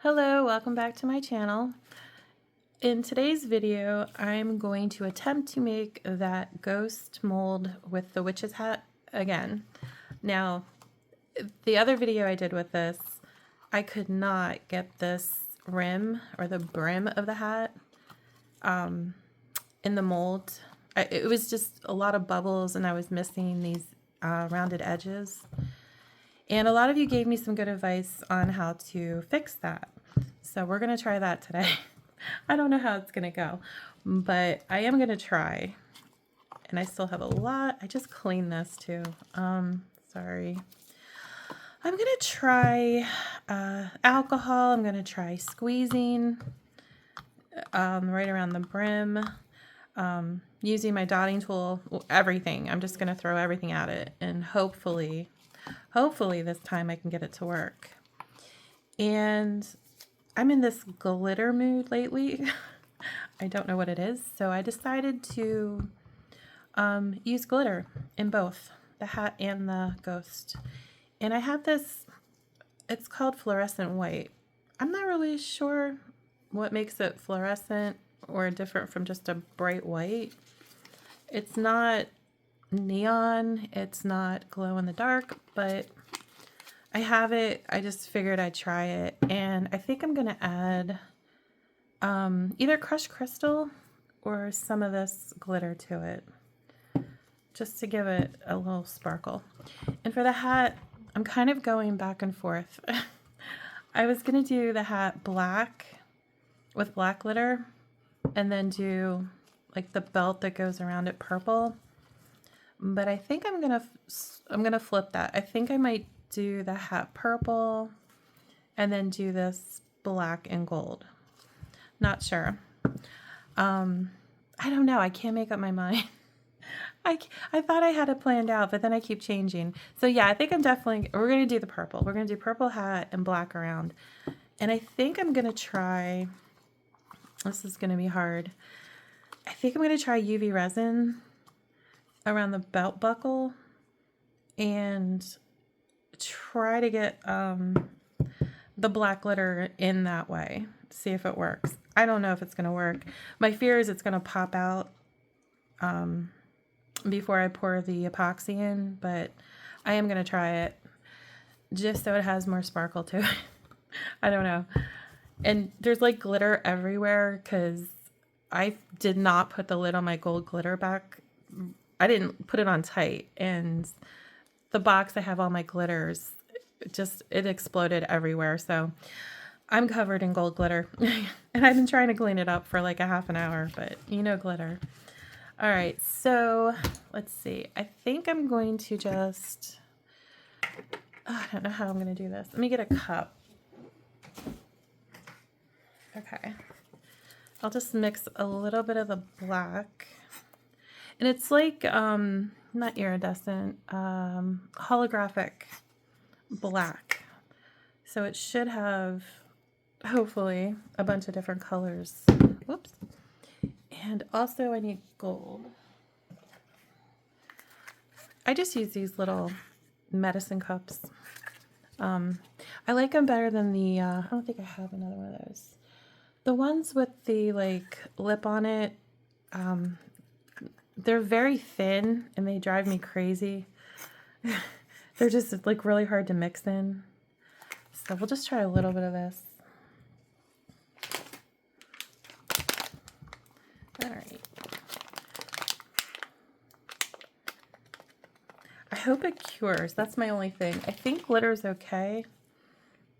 Hello, welcome back to my channel. In today's video, I'm going to attempt to make that ghost mold with the witch's hat again. Now, the other video I did with this, I could not get this rim or the brim of the hat in the mold. It was just a lot of bubbles and I was missing these rounded edges. And a lot of you gave me some good advice on how to fix that. So we're going to try that today. I don't know how it's going to go, but I am going to try. And I still have a lot. I just cleaned this too. Sorry. I'm going to try alcohol. I'm going to try squeezing right around the brim. Using my dotting tool, everything. I'm just going to throw everything at it and hopefully this time I can get it to work. And I'm in this glitter mood lately. I don't know what it is, so I decided to use glitter in both the hat and the ghost. And I have this, it's called fluorescent white. I'm not really sure what makes it fluorescent or different from just a bright white. It's not neon, it's not glow in the dark, but I have it. I just figured I'd try it, and I think I'm gonna add either crushed crystal or some of this glitter to it just to give it a little sparkle. And for the hat, I'm kind of going back and forth. I was gonna do the hat black with black glitter and then do like the belt that goes around it purple, but I think I'm gonna flip that. I think I might do the hat purple and then do this black and gold. Not sure. I don't know. I can't make up my mind. I thought I had it planned out, but then I keep changing. So yeah, I think we're going to do the purple. We're going to do purple hat and black around. And I think I'm going to try, this is going to be hard. I think I'm going to try UV resin around the belt buckle and try to get the black glitter in that way. See if it works. I don't know if it's going to work. My fear is it's going to pop out before I pour the epoxy in, but I am going to try it just so it has more sparkle to it. I don't know. And there's like glitter everywhere because I did not put the lid on my gold glitter back. I didn't put it on tight, and the box I have all my glitters, it exploded everywhere. So I'm covered in gold glitter and I've been trying to clean it up for like a half an hour, but you know, glitter. All right, so let's see. I think I'm going to just, I don't know how I'm going to do this. Let me get a cup. Okay. I'll just mix a little bit of the black. And it's like, not iridescent, holographic black. So it should have, hopefully, a bunch of different colors. Whoops. And also I need gold. I just use these little medicine cups. I like them better than the, I don't think I have another one of those. The ones with the like lip on it, they're very thin and they drive me crazy. They're just like really hard to mix in. So we'll just try a little bit of this. All right. I hope it cures. That's my only thing. I think glitter's okay,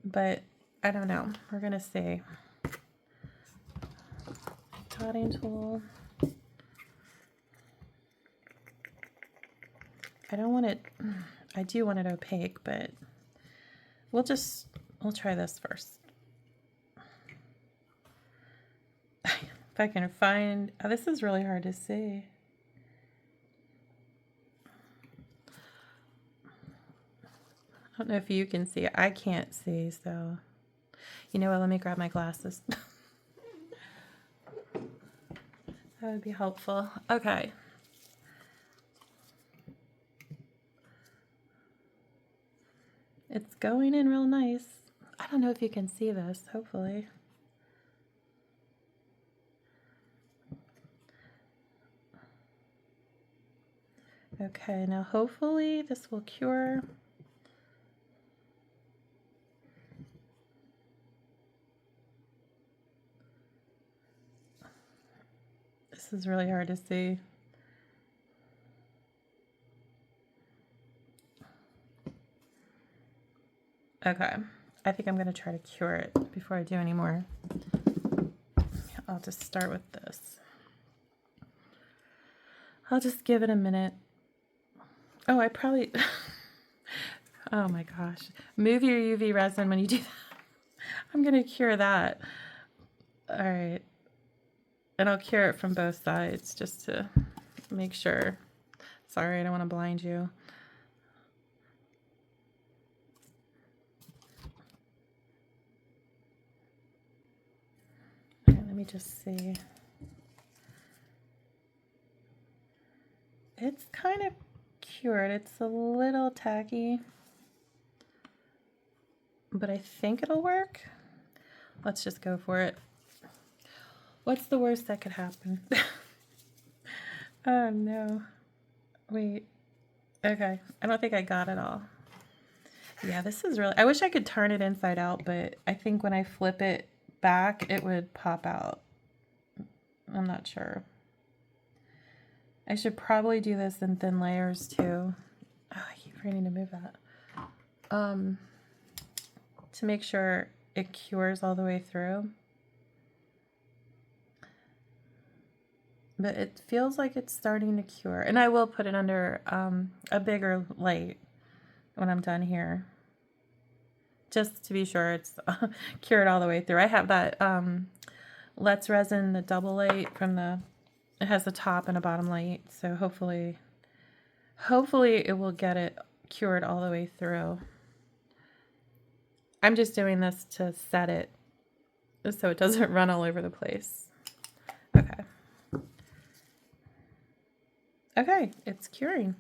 but I don't know. We're gonna see. Dotting tool. I don't want it, I do want it opaque, but we'll try this first. If I can find, oh, this is really hard to see. I don't know if you can see it. I can't see, so you know what, let me grab my glasses. That would be helpful. Okay. It's going in real nice. I don't know if you can see this, hopefully. Okay, now hopefully this will cure. This is really hard to see. Okay, I think I'm going to try to cure it before I do any more. I'll just start with this. I'll just give it a minute. Oh, I probably... Oh my gosh. Move your UV resin when you do that. I'm going to cure that. All right. And I'll cure it from both sides just to make sure. Sorry, I don't want to blind you. Okay, let me just see. It's kind of cured. It's a little tacky, but I think it'll work. Let's just go for it. What's the worst that could happen? Oh no. Wait. Okay. I don't think I got it all. Yeah, this is really... I wish I could turn it inside out, but I think when I flip it back, it would pop out. I'm not sure. I should probably do this in thin layers too. Oh, I keep forgetting to move that. To make sure it cures all the way through. But it feels like it's starting to cure. And I will put it under a bigger light when I'm done here. Just to be sure it's cured all the way through. I have that Let's Resin, the double light from the... It has a top and a bottom light. So hopefully it will get it cured all the way through. I'm just doing this to set it so it doesn't run all over the place. Okay. Okay, it's curing.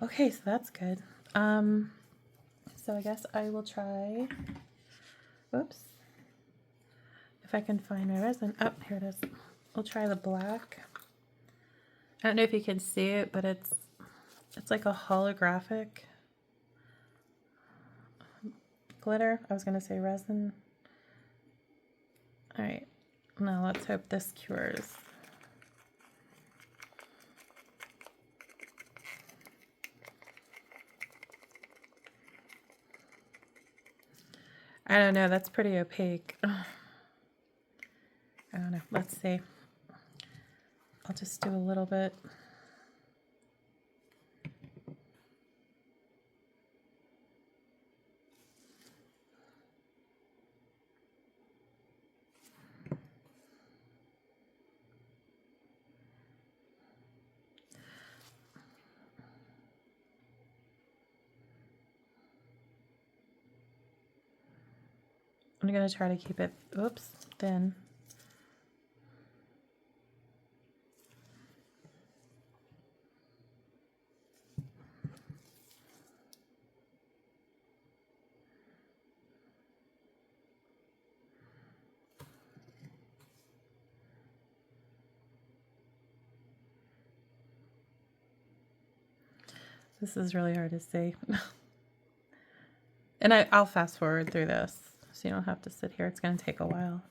Okay, so that's good. So I guess I will try, whoops, if I can find my resin. Oh, here it is. We'll try the black. I don't know if you can see it, but it's like a holographic glitter. I was going to say resin. All right, now let's hope this cures. I don't know, that's pretty opaque. I don't know, let's see. I'll just do a little bit. I'm going to try to keep it, oops, thin. This is really hard to see. And I'll fast forward through this so you don't have to sit here. It's going to take a while.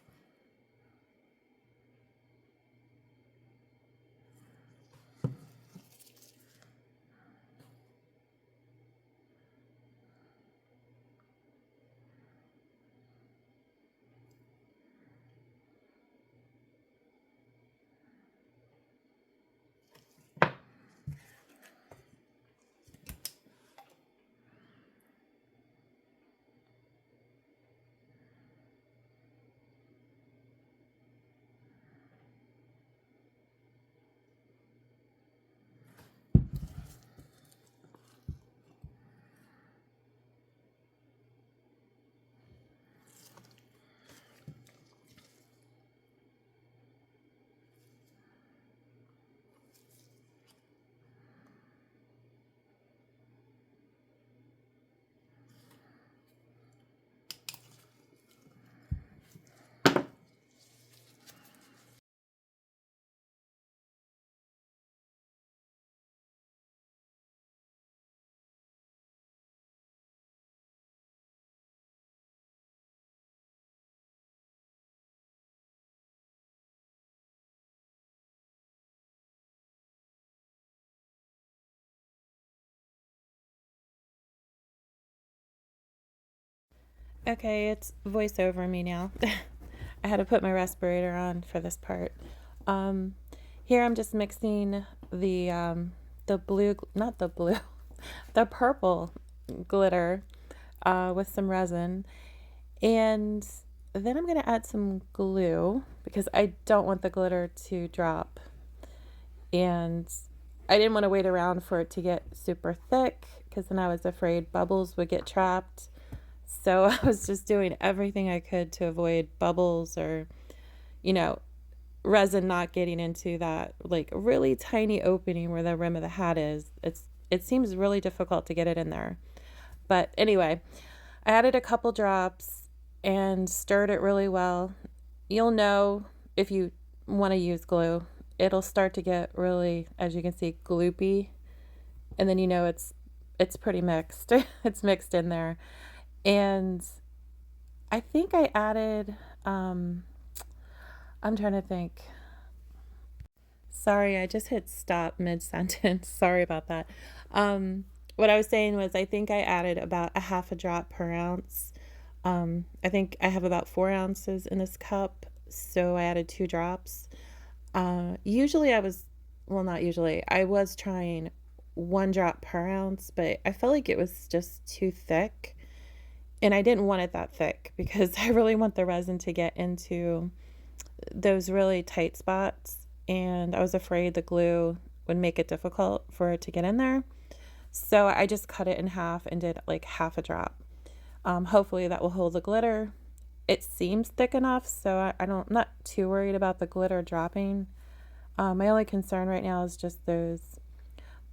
Okay, it's voice over me now. I had to put my respirator on for this part. Um, Here I'm just mixing the blue, not the blue, the purple glitter with some resin. And then I'm going to add some glue because I don't want the glitter to drop. And I didn't want to wait around for it to get super thick because then I was afraid bubbles would get trapped. So I was just doing everything I could to avoid bubbles or, you know, resin not getting into that like really tiny opening where the rim of the hat is. It seems really difficult to get it in there. But anyway, I added a couple drops and stirred it really well. You'll know if you want to use glue. It'll start to get really, as you can see, gloopy. And then you know it's pretty mixed. It's mixed in there. And I think I added I'm trying to think. Sorry, I just hit stop mid-sentence. Sorry about that. What I was saying was I think I added about a half a drop per ounce. I think I have about 4 ounces in this cup, so I added 2 drops. Usually well, not usually, I was trying 1 drop per ounce, but I felt like it was just too thick. And I didn't want it that thick because I really want the resin to get into those really tight spots. And I was afraid the glue would make it difficult for it to get in there. So I just cut it in half and did like half a drop. Hopefully that will hold the glitter. It seems thick enough, so I'm not too worried about the glitter dropping. My only concern right now is just those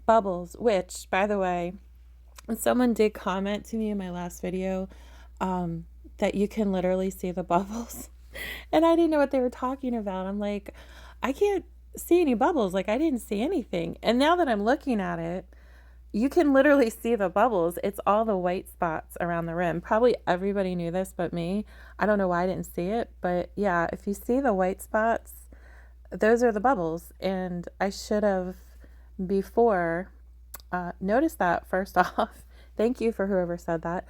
bubbles, which, by the way, someone did comment to me in my last video that you can literally see the bubbles. And I didn't know what they were talking about. I'm like, I can't see any bubbles. Like, I didn't see anything. And now that I'm looking at it, you can literally see the bubbles. It's all the white spots around the rim. Probably everybody knew this but me. I don't know why I didn't see it. But yeah, if you see the white spots, those are the bubbles. And I should have before noticed that first off. Thank you for whoever said that.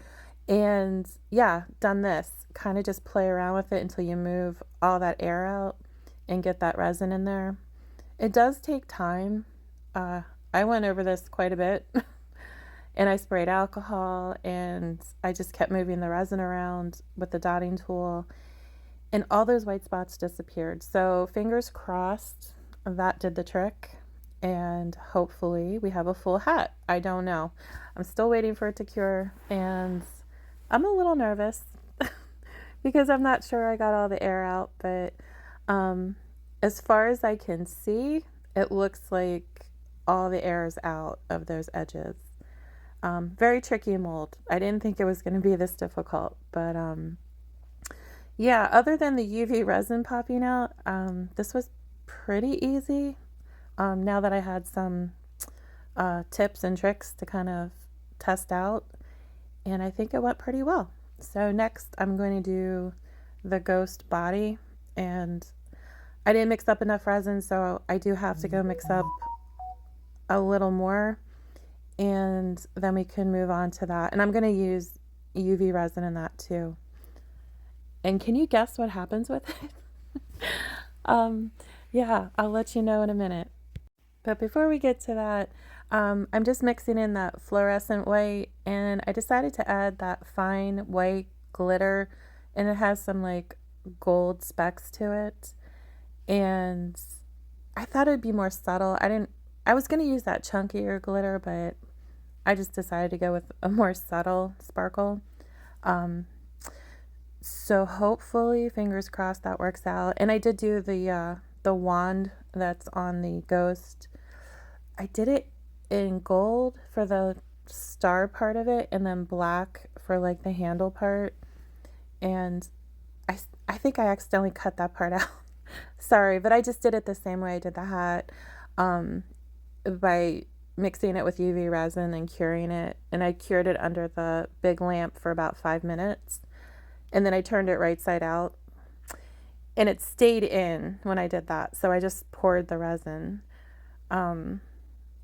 And yeah, done this. Kind of just play around with it until you move all that air out and get that resin in there. It does take time. I went over this quite a bit and I sprayed alcohol and I just kept moving the resin around with the dotting tool and all those white spots disappeared. So fingers crossed that did the trick and hopefully we have a full hat. I don't know. I'm still waiting for it to cure and I'm a little nervous because I'm not sure I got all the air out, but as far as I can see, it looks like all the air is out of those edges. Very tricky mold. I didn't think it was going to be this difficult, but yeah, other than the UV resin popping out, this was pretty easy. Now that I had some tips and tricks to kind of test out, and I think it went pretty well. So next I'm going to do the ghost body, and I didn't mix up enough resin, so I do have to go mix up a little more, and then we can move on to that. And I'm going to use UV resin in that too. And can you guess what happens with it? Yeah, I'll let you know in a minute. But before we get to that, I'm just mixing in that fluorescent white, and I decided to add that fine white glitter, and it has some like gold specks to it. And I thought it'd be more subtle. I was going to use that chunkier glitter, but I just decided to go with a more subtle sparkle. So hopefully, fingers crossed, that works out. And I did do the wand that's on the ghost. I did it in gold for the star part of it and then black for like the handle part. And I think I accidentally cut that part out. Sorry, but I just did it the same way I did the hat, by mixing it with UV resin and curing it. And I cured it under the big lamp for about 5 minutes. And then I turned it right side out. And it stayed in when I did that. So I just poured the resin.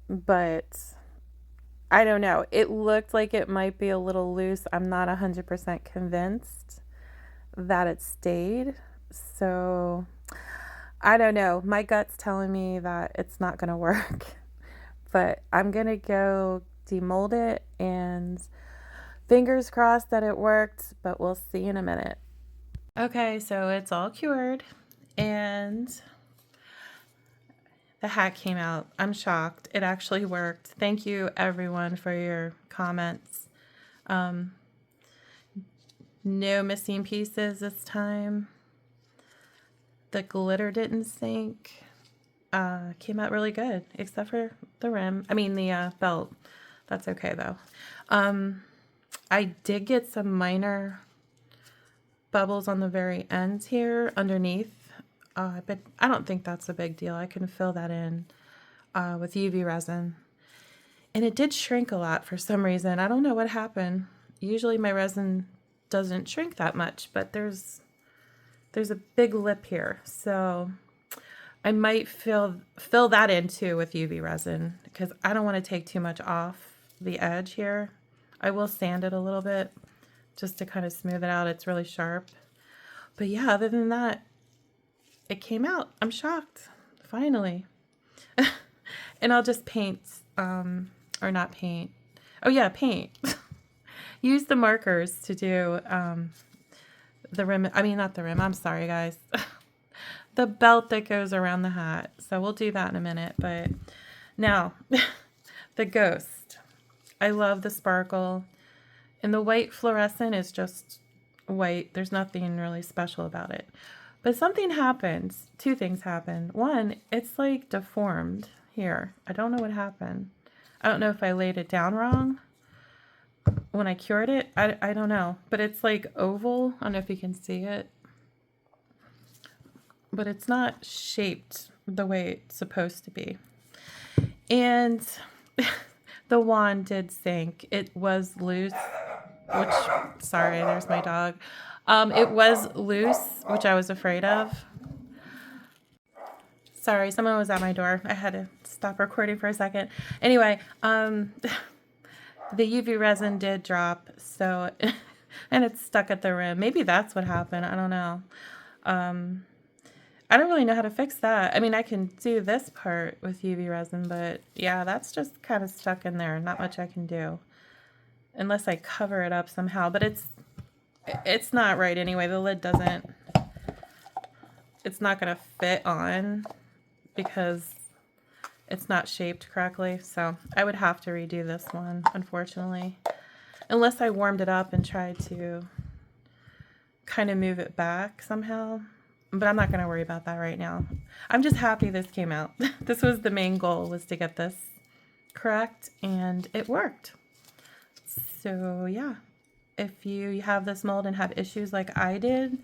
But I don't know. It looked like it might be a little loose. I'm not 100% convinced that it stayed. So I don't know. My gut's telling me that it's not going to work. But I'm going to go demold it and fingers crossed that it worked, but we'll see in a minute. Okay, so it's all cured and the hat came out. I'm shocked. It actually worked. Thank you everyone for your comments. No missing pieces this time. The glitter didn't sink. Came out really good, except for the rim. I mean the belt. That's okay though. I did get some minor bubbles on the very ends here underneath. But I don't think that's a big deal. I can fill that in with UV resin. And it did shrink a lot for some reason. I don't know what happened. Usually my resin doesn't shrink that much, but there's a big lip here. So I might fill that in too with UV resin because I don't want to take too much off the edge here. I will sand it a little bit just to kind of smooth it out. It's really sharp. But yeah, other than that, it came out. I'm shocked. Finally. And I'll just paint, or not paint. Oh yeah, paint. Use the markers to do the rim. I mean, not the rim. I'm sorry, guys. The belt that goes around the hat. So we'll do that in a minute. But now, the ghost. I love the sparkle. And the white fluorescent is just white. There's nothing really special about it. But something happens. Two things happen. One, it's like deformed here. I don't know what happened. I don't know if I laid it down wrong when I cured it. I don't know. But it's like oval. I don't know if you can see it. But it's not shaped the way it's supposed to be. And the wand did sink. It was loose, which, sorry, there's my dog. It was loose, which I was afraid of. Sorry, someone was at my door. I had to stop recording for a second. Anyway, the UV resin did drop, so, and it's stuck at the rim. Maybe that's what happened. I don't know. I don't really know how to fix that. I mean, I can do this part with UV resin, but yeah, that's just kind of stuck in there. Not much I can do unless I cover it up somehow, but it's not right anyway. The lid doesn't, it's not going to fit on because it's not shaped correctly. So I would have to redo this one, unfortunately, unless I warmed it up and tried to kind of move it back somehow. But I'm not going to worry about that right now. I'm just happy this came out. This was the main goal, was to get this correct, and it worked. So yeah, if you have this mold and have issues like I did,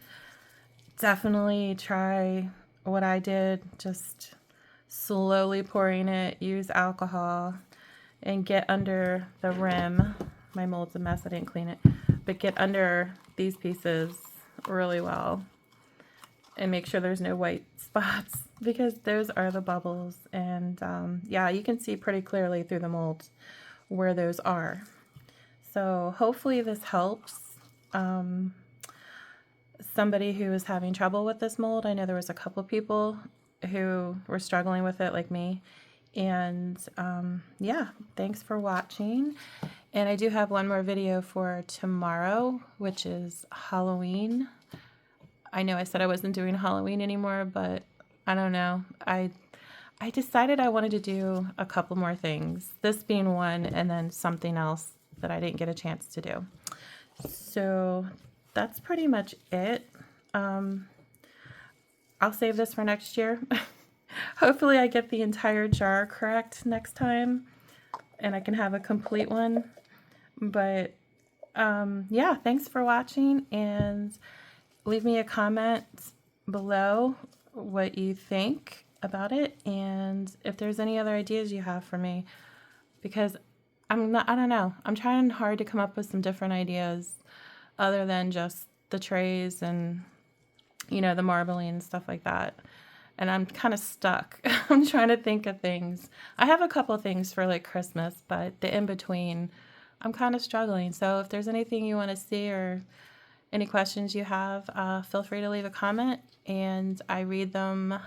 definitely try what I did. Just slowly pouring it, use alcohol, and get under the rim. My mold's a mess, I didn't clean it. But get under these pieces really well. And make sure there's no white spots because those are the bubbles. And yeah, you can see pretty clearly through the mold where those are. So hopefully this helps somebody who is having trouble with this mold. I know there was a couple people who were struggling with it like me. And yeah, thanks for watching. And I do have one more video for tomorrow, which is Halloween. I know I said I wasn't doing Halloween anymore, but I don't know. I decided I wanted to do a couple more things, this being one, and then something else that I didn't get a chance to do. So that's pretty much it. I'll save this for next year. Hopefully I get the entire jar correct next time and I can have a complete one. But yeah, thanks for watching, and leave me a comment below what you think about it and if there's any other ideas you have for me, because I don't know. I'm trying hard to come up with some different ideas other than just the trays and, you know, the marbling and stuff like that. and I'm kind of stuck. I'm trying to think of things. I have a couple things for like Christmas, but the in-between, I'm kind of struggling. So if there's anything you want to see or any questions you have, feel free to leave a comment, and I read them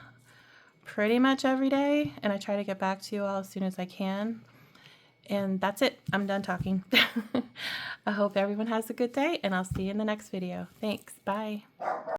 pretty much every day, and I try to get back to you all as soon as I can. And that's it. I'm done talking. I hope everyone has a good day, and I'll see you in the next video. Thanks. Bye.